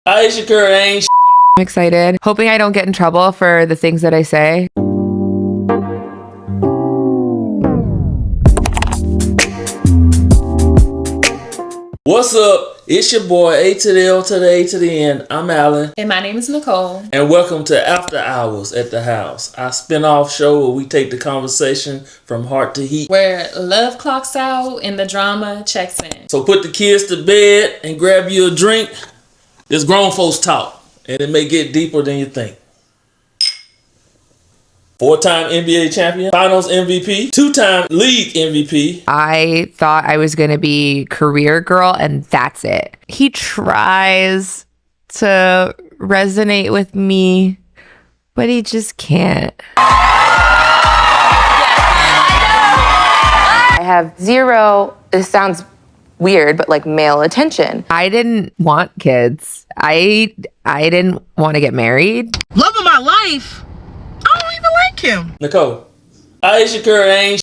Ayesha Curry ain't I'm excited. Hoping I don't get in trouble for the things that I say. What's up? It's your boy A to the L to the A to the N. I'm Alan. And my name is Nicole. And welcome to After Hours at the House, our spin-off show where we take the conversation from heart to heat. Where love clocks out and the drama checks in. So put the kids to bed and grab you a drink. It's grown folks talk, and it may get deeper than you think. 4-time NBA champion, finals MVP, 2-time league MVP. I thought I was going to be career girl, and that's it. He tries to resonate with me, but he just can't. I have zero, this sounds weird, but like male attention. I didn't want kids. I didn't want to get married. Love of my life. I don't even like him. Nicole, Ayesha Curry ain't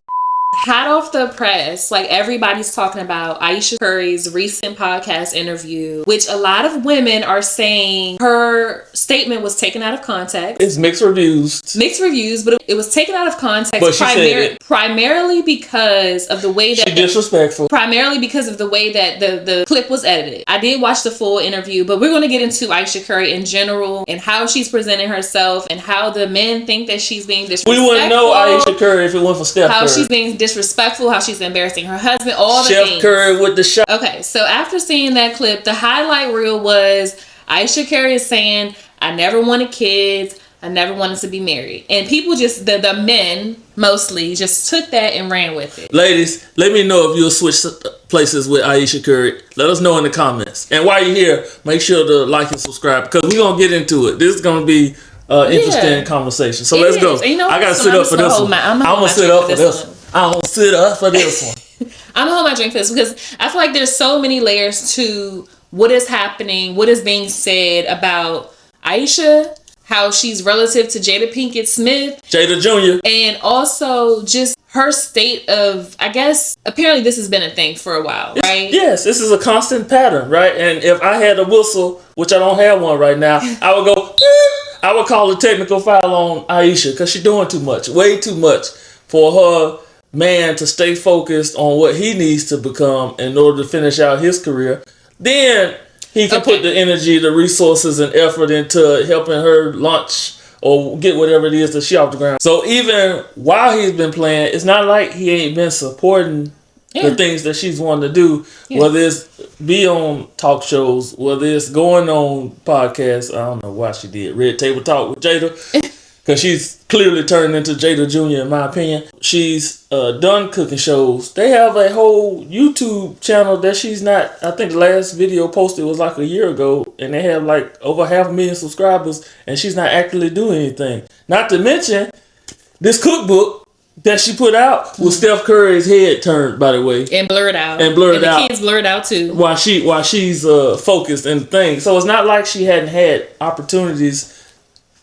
Hot off the press, like everybody's talking about Ayesha Curry's recent podcast interview, which a lot of women are saying her statement was taken out of context. It's mixed reviews. Mixed reviews, but it was taken out of context But she said it. Primarily because of the way that She disrespectful. Primarily because of the way that the clip was edited. I did watch the full interview, but we're going to get into Ayesha Curry in general and how she's presenting herself and how the men think that she's being disrespectful. We wouldn't know Ayesha Curry if it wasn't for Steph Curry. How she's being disrespectful, how she's embarrassing her husband, all the Chef things. Curry with the shot. Okay, so after seeing that clip, the highlight reel was Ayesha Curry is saying, I never wanted kids, I never wanted to be married. And people just, the men mostly, just took that and ran with it. Ladies, let me know if you'll switch places with Ayesha Curry. Let us know in the comments. And while you're here, make sure to like and subscribe because we're going to get into it. This is going to be interesting conversation. So let's go. You know, I got to sit up for this one. I'm going to sit up for this one. I'm going to sit up for this one. I'm going to hold my drink for this because I feel like there's so many layers to what is happening, what is being said about Ayesha, how she's relative to Jada Pinkett Smith. Jada Jr. And also just her state of, I guess, apparently this has been a thing for a while, right? Yes, this is a constant pattern, right? And if I had a whistle, which I don't have one right now, I would go, I would call a technical foul on Ayesha because she's doing too much, way too much for her man to stay focused on what he needs to become in order to finish out his career. Then he can put the energy, the resources, and effort into helping her launch or get whatever it is that she off the ground. So even while he's been playing, it's not like he ain't been supporting the things that she's wanting to do, whether it's be on talk shows, whether it's going on podcasts. I don't know why she did Red Table Talk with Jada, because she's clearly turned into Jada Jr. in my opinion. She's done cooking shows. They have a whole YouTube channel that she's not, I think the last video posted was like a year ago, and they have like over 500,000 subscribers, and she's not actively doing anything. Not to mention this cookbook that she put out with Steph Curry's head turned, by the way, and blurred out, and the kids blurred out too. While she's focused and things, so it's not like she hadn't had opportunities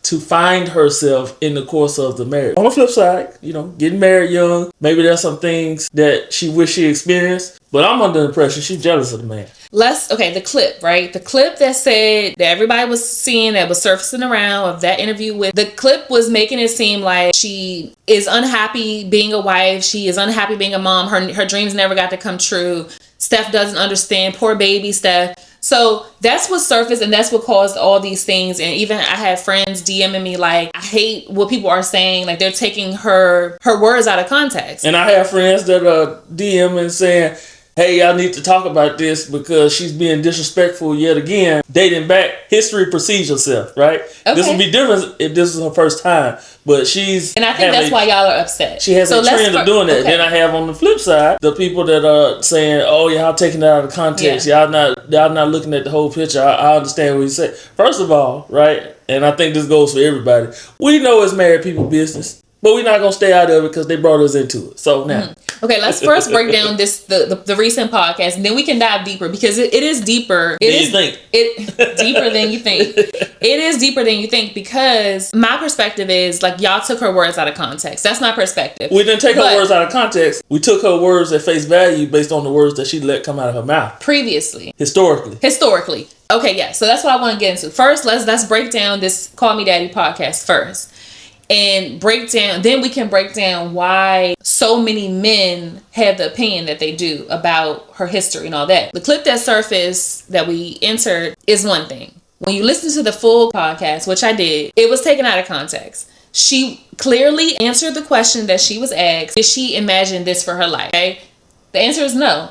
to find herself in the course of the marriage. On the flip side, getting married young, maybe there's some things that she wish she experienced, but I'm under the impression she's jealous of the man. The clip, right? The clip that said that everybody was seeing that was surfacing around of that interview with, the clip was making it seem like she is unhappy being a wife. She is unhappy being a mom. Her dreams never got to come true. Steph doesn't understand. Poor baby Steph. So that's what surfaced and that's what caused all these things. And even I had friends DMing me like, I hate what people are saying. Like they're taking her words out of context. And I have friends that are DMing saying, hey, y'all need to talk about this because she's being disrespectful yet again. Dating back, history precedes herself, right? Okay. This would be different if this was her first time. But she's... And I think that's why y'all are upset. She has a trend of doing that. Okay. Then I have on the flip side, the people that are saying, oh, y'all taking it out of context. Yeah. Y'all not looking at the whole picture. I understand what you say. First of all, right, and I think this goes for everybody, we know it's married people business. But we're not going to stay out of it because they brought us into it. So now. Okay, let's first break down the recent podcast, and then we can dive deeper because it is deeper. Deeper than you think. It is deeper than you think because my perspective is like y'all took her words out of context. That's my perspective. We didn't take her words out of context. We took her words at face value based on the words that she let come out of her mouth. Previously. Historically. Okay, yeah. So that's what I want to get into. First, let's break down this Call Me Daddy podcast first. And then we can break down why so many men have the opinion that they do about her history and all that. The clip that surfaced that we entered is one thing. When you listen to the full podcast, which I did, it was taken out of context. She clearly answered the question that she was asked. Did she imagine this for her life? Okay? The answer is no.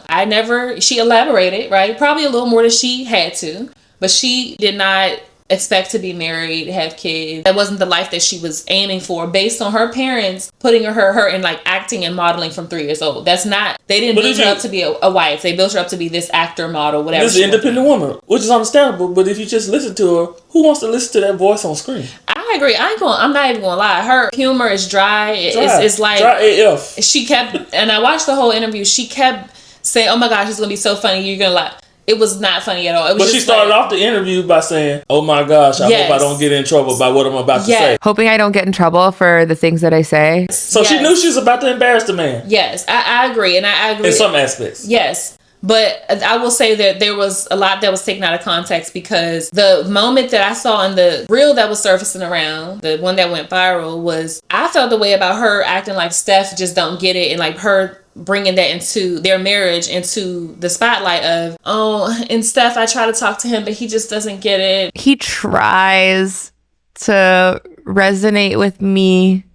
She elaborated, right? Probably a little more than she had to, but she did not expect to be married, have kids. That wasn't the life that she was aiming for based on her parents putting her in like acting and modeling from 3 years old. They didn't build her up to be a wife. They built her up to be this actor, model, whatever. This is an independent woman, which is understandable, but if you just listen to her, who wants to listen to that voice on screen? I agree. I'm not even gonna lie. Her humor is dry. It's like dry AF. She kept, and I watched the whole interview. She kept saying, "Oh my gosh, it's gonna be so funny. You're gonna laugh." It was not funny at all. It was. But she started off the interview by saying, "Oh my gosh, I hope I don't get in trouble by what I'm about to say." Hoping I don't get in trouble for the things that I say. So she knew she was about to embarrass the man. Yes, I agree, and I agree in some aspects. Yes. But I will say that there was a lot that was taken out of context, because the moment that I saw in the reel that was surfacing around, the one that went viral, was I felt the way about her acting like Steph just don't get it, and like her bringing that into their marriage into the spotlight of, oh, and Steph, I try to talk to him, but he just doesn't get it. He tries to resonate with me,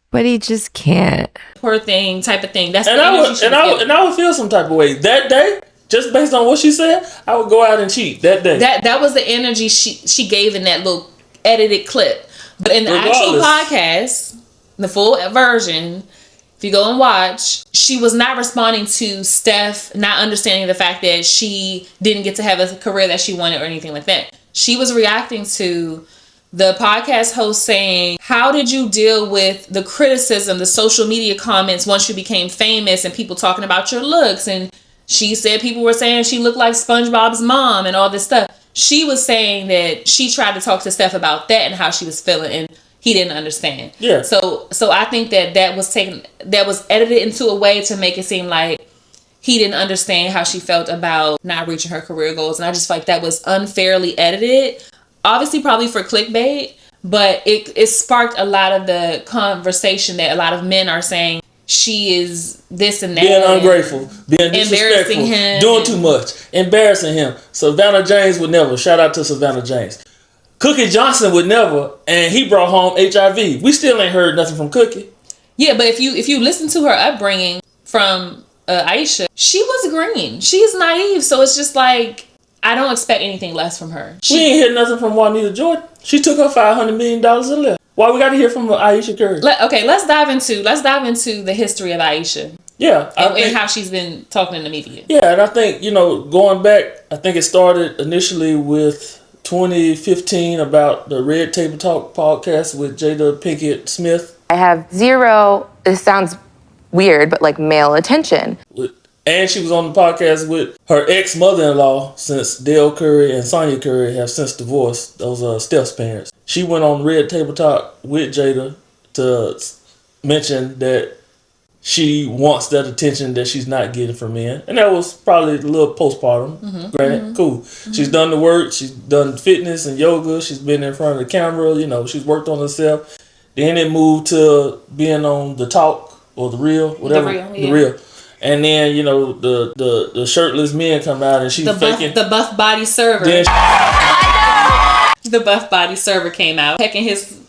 but he just can't. Poor thing, type of thing. That's I would feel some type of way that day, just based on what she said. I would go out and cheat that day. That was the energy she gave in that little edited clip. But in the actual podcast, the full version, if you go and watch, she was not responding to Steph not understanding the fact that she didn't get to have a career that she wanted or anything like that. She was reacting to the podcast host saying, how did you deal with the criticism, the social media comments once you became famous and people talking about your looks? And she said people were saying she looked like SpongeBob's mom and all this stuff. She was saying that she tried to talk to Steph about that and how she was feeling, and he didn't understand. Yeah. So I think that was edited into a way to make it seem like he didn't understand how she felt about not reaching her career goals. And I just feel like that was unfairly edited. Obviously, probably for clickbait, but it sparked a lot of the conversation that a lot of men are saying she is this and that. Being ungrateful, being disrespectful, embarrassing him, doing too much, embarrassing him. Savannah James would never. Shout out to Savannah James. Cookie Johnson would never, and he brought home HIV. We still ain't heard nothing from Cookie. Yeah, but if you listen to her upbringing from Ayesha, she was green. She is naive, so it's just like, I don't expect anything less from her. We ain't hear nothing from Juanita Jordan. She took her $500 million and left. Why we got to hear from Ayesha Curry? Let's dive into the history of Ayesha. Yeah, and how she's been talking in the media. Yeah, and I think, going back, I think it started initially with 2015 about the Red Table Talk podcast with Jada Pinkett Smith. I have zero, this sounds weird, but like male attention. And she was on the podcast with her ex-mother-in-law, since Dale Curry and Sonia Curry have since divorced. Those are Steph's parents. She went on Red Table Talk with Jada to mention that she wants that attention that she's not getting from men. And that was probably a little postpartum. Granted, cool. She's done the work. She's done fitness and yoga. She's been in front of the camera. She's worked on herself. Then it moved to being on The Talk or The Real, whatever. The Real. And then, the shirtless men come out and she's faking. The buff body server. The buff body server came out, pecking his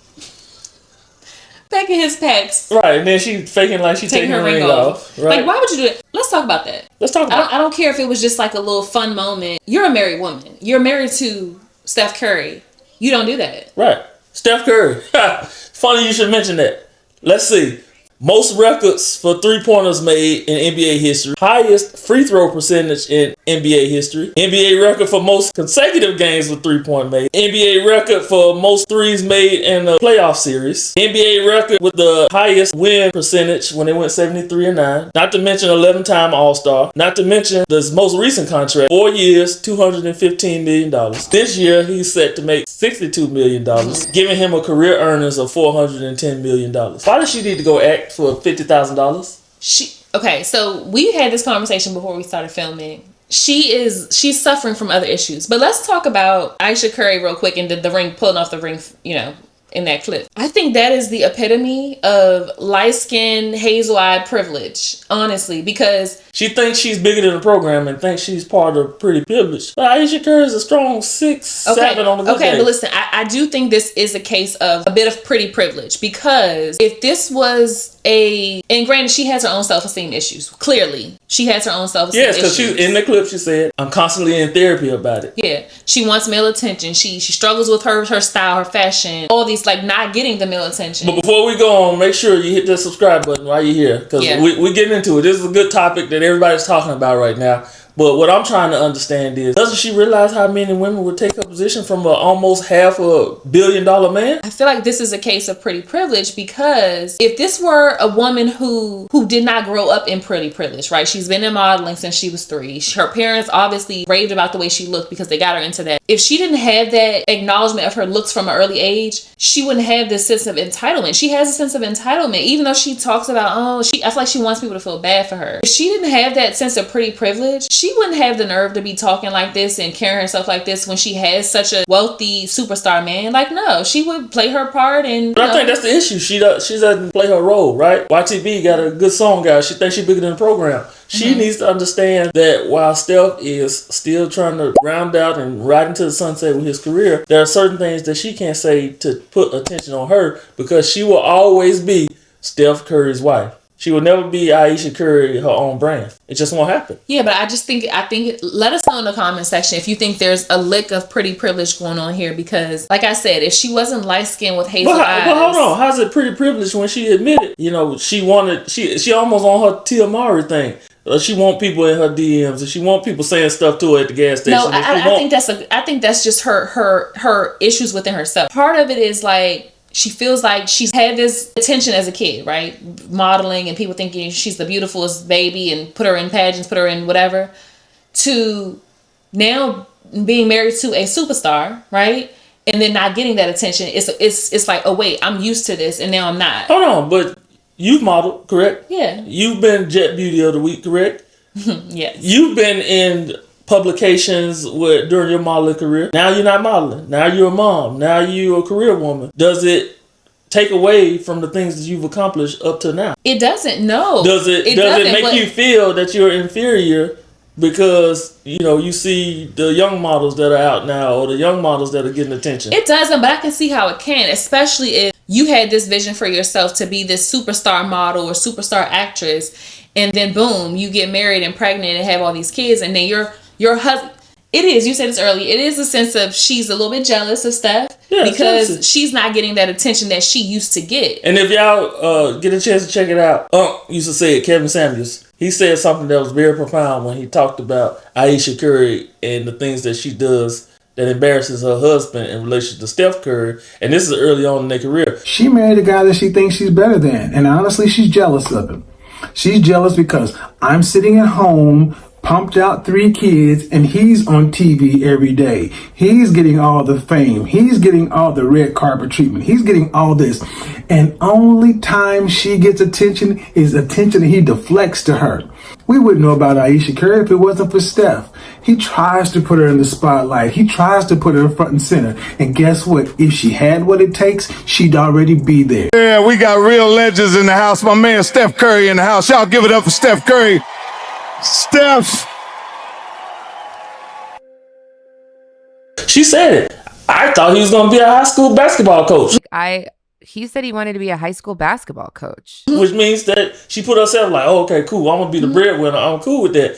pecs. Right, and then she's faking like she's taking her ring off. Right. Like, why would you do it? Let's talk about that. Let's talk about it. I don't care if it was just like a little fun moment. You're a married woman. You're married to Steph Curry. You don't do that. Right. Steph Curry. Funny you should mention that. Let's see. Most records for three-pointers made in NBA history. Highest free throw percentage in NBA history. NBA record for most consecutive games with three-point made. NBA record for most threes made in a playoff series. NBA record with the highest win percentage when they went 73-9. Not to mention 11-time All-Star. Not to mention this most recent contract. 4 years, $215 million. This year, he's set to make $62 million, giving him a career earnings of $410 million. Why does she need to go act for $50,000? Okay, so we had this conversation before we started filming, she's suffering from other issues. But let's talk about Ayesha Curry real quick and the ring, pulling off the ring, in that clip. I think that is the epitome of light-skinned, hazel-eyed privilege, honestly, because she thinks she's bigger than the program and thinks she's part of pretty privilege. But Ayesha Curry is a strong 6, 7 on the good day. Okay, but listen, I do think this is a case of a bit of pretty privilege, because if this was and granted, she has her own self-esteem issues. Clearly, she has her own self-esteem issues. Yes, because in the clip she said, I'm constantly in therapy about it. Yeah, she wants male attention. She struggles with her style, her fashion, all these, like, not getting the male attention. But before we go on, make sure you hit that subscribe button while you're here, because we're getting into it. This is a good topic that everybody's talking about right now. But what I'm trying to understand is, doesn't she realize how many women would take her position from almost $500 million man? I feel like this is a case of pretty privilege, because if this were a woman who did not grow up in pretty privilege, right? She's been in modeling since she was 3. Her parents obviously raved about the way she looked because they got her into that. If she didn't have that acknowledgement of her looks from an early age, she wouldn't have this sense of entitlement. She has a sense of entitlement, even though she talks about, I feel like she wants people to feel bad for her. If she didn't have that sense of pretty privilege, she wouldn't have the nerve to be talking like this and carrying herself like this when she has such a wealthy superstar man. Like, no, she would play her part. And but I think that's the issue. She doesn't play her role, right? YTB got a good song, guys. She thinks she's bigger than the program. She needs to understand that while Steph is still trying to round out and ride into the sunset with his career, there are certain things that she can't say to put attention on her, because she will always be Steph Curry's wife. She will never be Ayesha Curry, her own brand. It just won't happen. Yeah, but I think let us know in the comment section if you think there's a lick of pretty privilege going on here, because like I said, if she wasn't light skinned with hazel eyes. But hold on, how's it pretty privilege when she admitted, she almost on her Tia Mowry thing. She want people in her DMs, and she want people saying stuff to her at the gas station. No, I think that's just her issues within herself. Part of it is like, she feels like she's had this attention as a kid, right? Modeling and people thinking she's the beautifulest baby and put her in pageants, put her in whatever, to now being married to a superstar, right? And then not getting that attention. It's like, oh wait, I'm used to this and now I'm not. Hold on, but you've modeled, correct? Yeah. You've been Jet Beauty of the Week, correct? Yes. You've been in publications during your modeling career. Now you're not modeling. Now you're a mom. Now you're a career woman. Does it take away from the things that you've accomplished up to now? It doesn't. No. Does it make you feel that you're inferior because you see the young models that are out now, or the young models that are getting attention? It doesn't, but I can see how it can, especially if you had this vision for yourself to be this superstar model or superstar actress, and then boom, you get married and pregnant and have all these kids, and then your husband. It is. You said this earlier. It is a sense of she's a little bit jealous of Steph because she's not getting that attention that she used to get. And if y'all get a chance to check it out, used to say it, Kevin Samuels. He said something that was very profound when he talked about Ayesha Curry and the things that she does that embarrasses her husband in relation to Steph Curry. And this is early on in their career. She married a guy that she thinks she's better than. And honestly, she's jealous of him. She's jealous because I'm sitting at home, pumped out 3 kids, and he's on TV every day. He's getting all the fame. He's getting all the red carpet treatment. He's getting all this. And only time she gets attention is attention that he deflects to her. We wouldn't know about Ayesha Curry if it wasn't for Steph. He tries to put her in the spotlight. He tries to put her front and center. And guess what? If she had what it takes, she'd already be there. Yeah, we got real legends in the house. My man Steph Curry in the house. Y'all give it up for Steph Curry. Steph. She said it. I thought he was going to be a high school basketball coach. He said he wanted to be a high school basketball coach. Which means that she put herself like, oh, okay, cool. I'm going to be the breadwinner. I'm cool with that.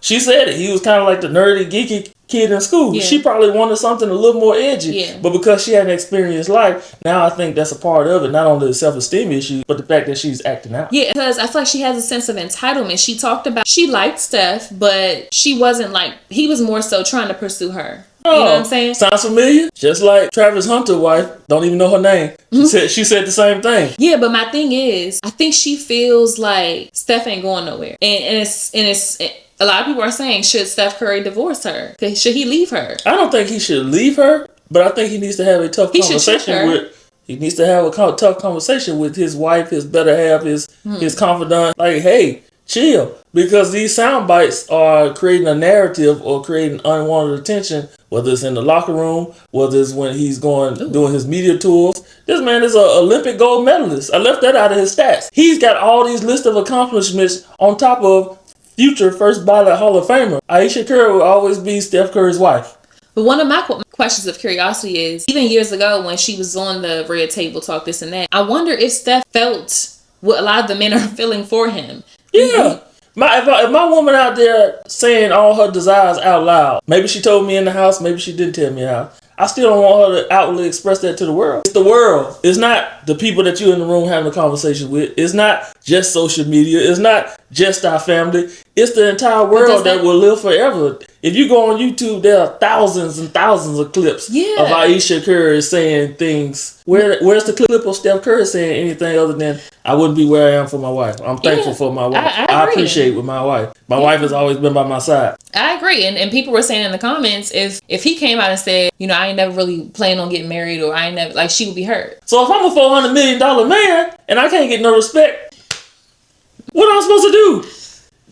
She said it. He was kind of like the nerdy, geeky kid in school. Yeah. She probably wanted something a little more edgy. Yeah. But because she had an experienced life, now I think that's a part of it. Not only the self-esteem issue, but the fact that she's acting out. Yeah, because I feel like she has a sense of entitlement. She talked about, she liked Steph, but she wasn't like, he was more so trying to pursue her. You know what I'm saying? Sounds familiar. Just like Travis Hunter's wife, don't even know her name. She said the same thing. Yeah, but my thing is, I think she feels like Steph ain't going nowhere, and it's a lot of people are saying, should Steph Curry divorce her? Should he leave her? I don't think he should leave her, but I think he needs to have a tough conversation with. He needs to have a tough conversation with his wife, his better half, his confidant. Like, hey, chill, because these sound bites are creating a narrative or creating unwanted attention, whether it's in the locker room, whether it's when he's doing his media tours. This man is an Olympic gold medalist. I left that out of his stats. He's got all these lists of accomplishments on top of future first ballot Hall of Famer. Ayesha Curry will always be Steph Curry's wife. But one of my questions of curiosity is, even years ago when she was on the Red Table Talk, this and that, I wonder if Steph felt what a lot of the men are feeling for him. Yeah. If my woman out there saying all her desires out loud, maybe she told me in the house, maybe she didn't tell me out, I still don't want her to outwardly express that to the world. It's the world. It's not the people that you're in the room having a conversation with. It's not just social media. It's not just our family. It's the entire world that will live forever. If you go on YouTube, there are thousands and thousands of clips of Ayesha Curry saying things. Where's the clip of Steph Curry saying anything other than, I wouldn't be where I am for my wife. I'm thankful for my wife. I appreciate with my wife. My wife has always been by my side. I agree. And people were saying in the comments, if he came out and said, I ain't never really planning on getting married, or I ain't never, like, she would be hurt. So if I'm a $400 million man and I can't get no respect, what am I supposed to do?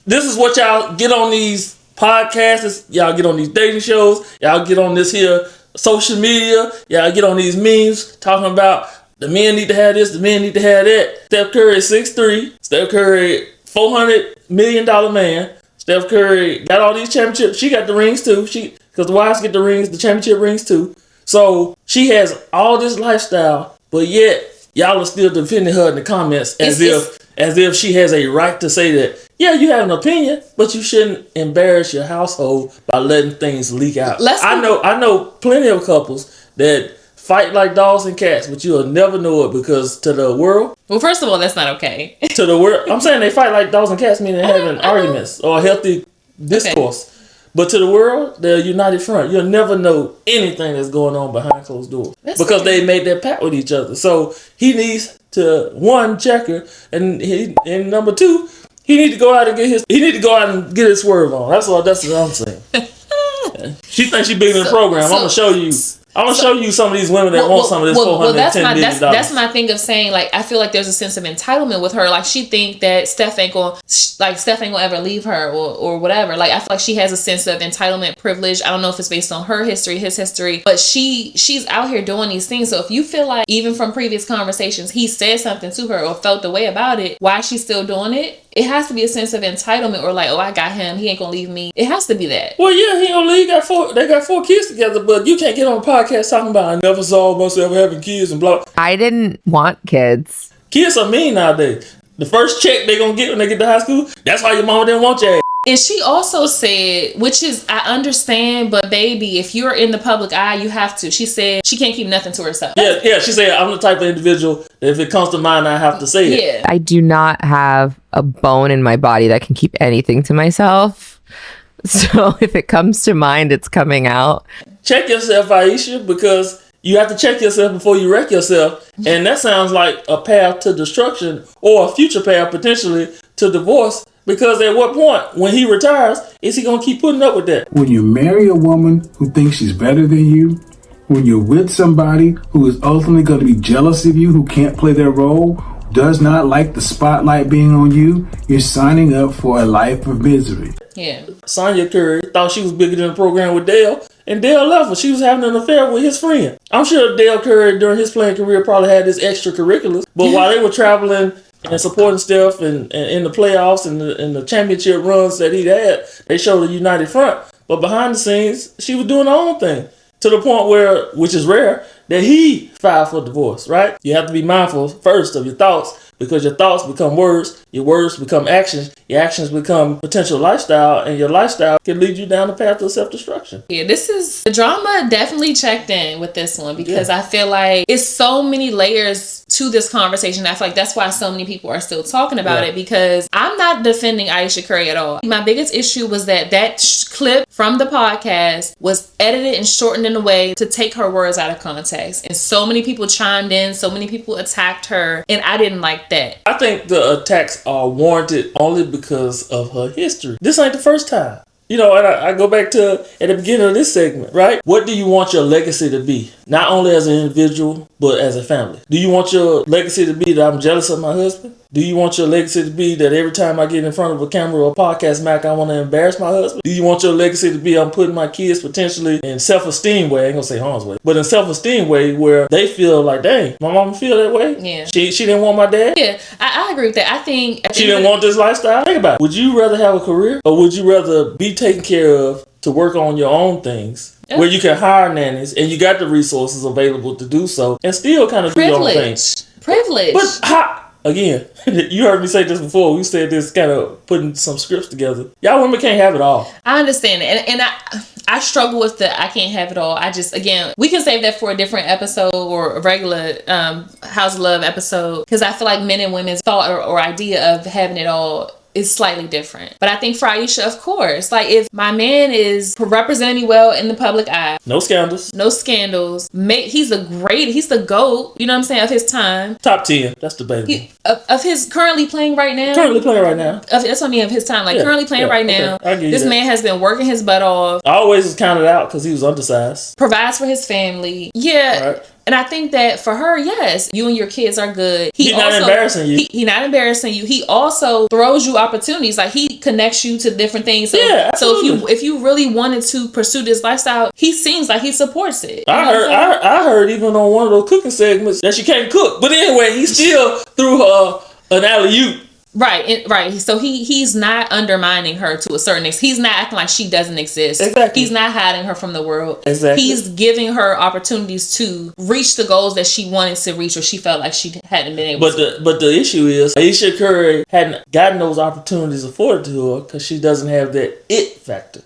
This is what y'all get on these podcasts, y'all get on these dating shows, y'all get on this here social media, y'all get on these memes talking about the men need to have this, the men need to have that. Steph Curry 6'3", Steph Curry $400 million man. Steph Curry got all these championships. She got the rings too. Because the wives get the rings, the championship rings too. So she has all this lifestyle, but yet y'all are still defending her in the comments as if she has a right to say that. Yeah, you have an opinion, but you shouldn't embarrass your household by letting things leak out. I know plenty of couples that fight like dogs and cats, but you'll never know it, because to the world. Well, first of all, that's not okay. To the world, I'm saying they fight like dogs and cats, meaning they're having arguments or healthy discourse. Okay. But to the world, they're a united front. You'll never know anything that's going on behind closed doors, because they made that pact with each other. So he needs to, one, check her, and number two, he need to go out and get his swerve on. That's what I'm saying. She thinks she's bigger than the program. I'm gonna show you. I'm gonna show you some of these women that want some of this $410 million. That's my thing of saying, like, I feel like there's a sense of entitlement with her. Like, she think that Steph ain't gonna ever leave her or whatever. Like, I feel like she has a sense of entitlement, privilege. I don't know if it's based on her history, his history, but she's out here doing these things. So if you feel like, even from previous conversations, he said something to her or felt the way about it, why is she still doing it? It has to be a sense of entitlement, or like, I got him, he ain't gonna leave me. It has to be that. Well, yeah, he ain't gonna leave. They got 4 kids together, but you can't get on a podcast talking about, I never saw myself having kids and blah. I didn't want kids. Kids are mean nowadays. The first check they gonna get when they get to high school, that's why your mama didn't want your ass. And she also said, which is, I understand, but baby, if you're in the public eye, you have to. She said she can't keep nothing to herself. Yeah, she said, I'm the type of individual that if it comes to mind, I have to say it. Yeah. I do not have a bone in my body that can keep anything to myself. So if it comes to mind, it's coming out. Check yourself, Ayesha, because you have to check yourself before you wreck yourself. And that sounds like a path to destruction, or a future path potentially to divorce. Because at what point, when he retires, is he going to keep putting up with that? When you marry a woman who thinks she's better than you, when you're with somebody who is ultimately going to be jealous of you, who can't play their role, does not like the spotlight being on you, you're signing up for a life of misery. Yeah. Ayesha Curry thought she was bigger than the program with Dale, and Dale left her. She was having an affair with his friend. I'm sure Dale Curry, during his playing career, probably had his extracurriculars, but while they were traveling and supporting Steph and in the playoffs and the championship runs that he had, they showed a united front. But behind the scenes, she was doing her own thing, to the point where, which is rare, that he filed for divorce, right? You have to be mindful first of your thoughts, because your thoughts become words, your words become actions, your actions become potential lifestyle, and your lifestyle can lead you down the path of self-destruction. Yeah, the drama definitely checked in with this one, because I feel like it's so many layers to this conversation. I feel like that's why so many people are still talking about it, because I'm not defending Ayesha Curry at all. My biggest issue was that clip from the podcast was edited and shortened in a way to take her words out of context. And so many people chimed in, so many people attacked her, and I didn't like that. I think the attacks are warranted only because of her history. This ain't the first time. You know, and I go back to at the beginning of this segment, right? What do you want your legacy to be? Not only as an individual, but as a family. Do you want your legacy to be that I'm jealous of my husband? Do you want your legacy to be that every time I get in front of a camera or a podcast, Mac, I want to embarrass my husband? Do you want your legacy to be I'm putting my kids potentially in self-esteem way, I ain't gonna say harm's way, but in self-esteem way where they feel like, dang, my mama feel that way? Yeah. She didn't want my dad? Yeah, I agree with that. I think... She didn't want this lifestyle? Think about it. Would you rather have a career or would you rather be taken care of to work on your own things? Yeah. Where you can hire nannies and you got the resources available to do so and still kind of do your own things. Privilege. But how... Again, you heard me say this before. We said this kind of putting some scripts together. Y'all women can't have it all. I understand it. And I struggle with the I can't have it all. I just, again, we can save that for a different episode or a regular House of Love episode. Because I feel like men and women's thought or idea of having it all is slightly different. But I think for Ayesha, of course, like if my man is representing me well in the public eye. No scandals. No scandals. He's the GOAT, you know what I'm saying, of his time. Top 10. That's debatable. Of his currently playing right now. That's what I mean, of his time. Like currently playing right now. Okay. This man has been working his butt off. Always was counted out because he was undersized. Provides for his family. Yeah. Right. And I think that for her, yes, you and your kids are good. He's not embarrassing you. He's not embarrassing you. He also throws you opportunities. Like he connects you to different things. So, yeah, absolutely. So if you really wanted to pursue this lifestyle, he seems like he supports it. I heard even on one of those cooking segments that she can't cook. But anyway, he still threw her an alley-oop. Right. So he's not undermining her to a certain extent. He's not acting like she doesn't exist. Exactly. He's not hiding her from the world. Exactly. He's giving her opportunities to reach the goals that she wanted to reach or she felt like she hadn't been able to. But the issue is Ayesha Curry hadn't gotten those opportunities afforded to her because she doesn't have that it factor.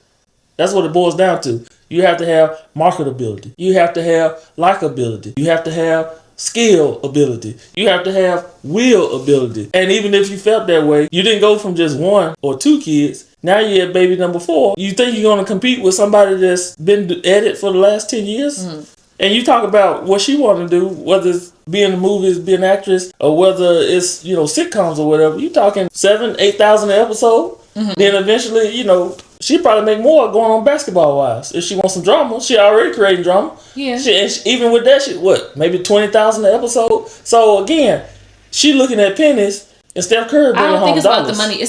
That's what it boils down to. You have to have marketability. You have to have likability. You have to have skill ability. You have to have will ability. And even if you felt that way, you didn't go from just 1 or 2 kids. Now you're at baby number 4. You think you're going to compete with somebody that's been at it for the last 10 years? Mm-hmm. And you talk about what she want to do, whether it's be in the movies, be an actress, or whether it's, sitcoms or whatever. You talking 7,000-8,000 an episode. Mm-hmm. Then eventually, she probably make more going on basketball wise. If she wants some drama, she already creating drama. Yeah. Even with that, maybe 20,000 an episode. So again, she looking at pennies and Steph Curry bringing home dollars. I don't think it's about the money.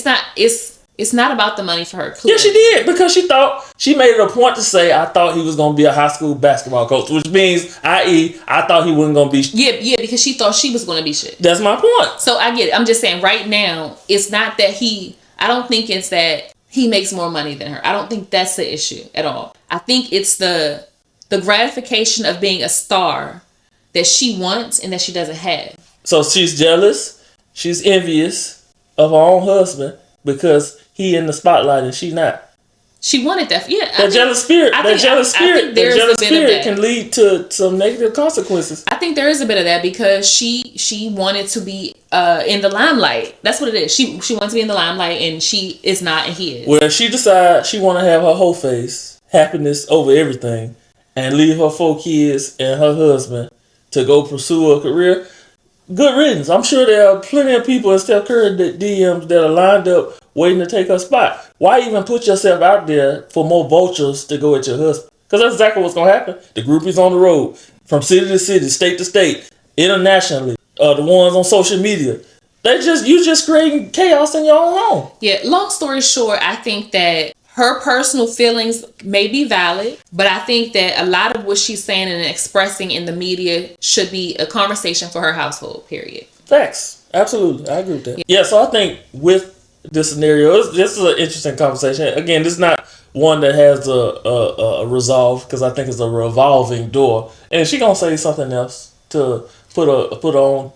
It's not about the money for her. Clearly. Yeah, she did because she made it a point to say, I thought he was going to be a high school basketball coach, which means, i.e., I thought he wasn't going to be shit. Yeah, because she thought she was going to be shit. That's my point. So I get it. I'm just saying right now, it's not that I don't think it's that he makes more money than her. I don't think that's the issue at all. I think it's the gratification of being a star that she wants and that she doesn't have. So she's jealous. She's envious of her own husband because he in the spotlight and she not. She wanted that. Yeah. That jealous spirit can lead to some negative consequences. I think there is a bit of that because she wanted to be in the limelight. That's what it is. She wants to be in the limelight and she is not and he is. Well, she decides she want to have her whole face, happiness over everything, and leave her 4 kids and her husband to go pursue a career. Good riddance. I'm sure there are plenty of people in Steph Curry DMs that are lined up waiting to take her spot. Why even put yourself out there for more vultures to go at your husband? Because that's exactly what's going to happen. The groupies on the road, from city to city, state to state, internationally, the ones on social media. You just creating chaos in your own home. Yeah, long story short, I think that her personal feelings may be valid, but I think that a lot of what she's saying and expressing in the media should be a conversation for her household, period. Facts. Absolutely. I agree with that. Yeah, so I think with this scenario, this is an interesting conversation. Again, this is not one that has a resolve because I think it's a revolving door. And she going to say something else to put her own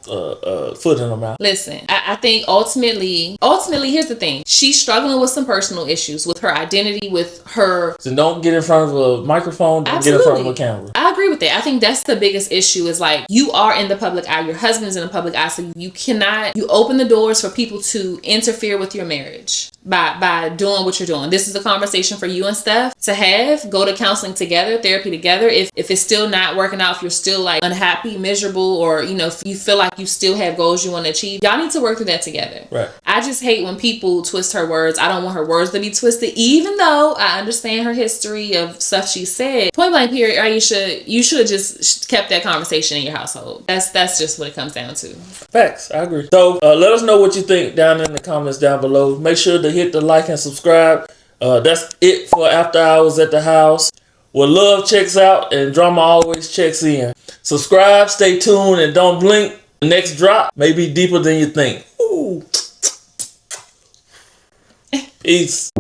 foot in her mouth. Listen, I think ultimately, here's the thing. She's struggling with some personal issues with her identity, with her... So don't get in front of a microphone, don't get in front of a camera. I agree with that. I think that's the biggest issue is like, you are in the public eye, your husband's in the public eye, so you open the doors for people to interfere with your marriage. by doing what you're doing. This is a conversation for you and Steph to have. Go to counseling together, therapy together. If it's still not working out, if you're still like unhappy, miserable, or if you feel like you still have goals you want to achieve, y'all need to work through that together. Right. I just hate when people twist her words. I don't want her words to be twisted, even though I understand her history of stuff she said. Point blank period, Ayesha, you should have just kept that conversation in your household. That's just what it comes down to. Facts. I agree. So let us know what you think down in the comments down below. Make sure to hit the like and subscribe. That's it for After Hours at the House, where love checks out and drama always checks in. Subscribe, stay tuned, and don't blink. The next drop may be deeper than you think. Ooh. Peace.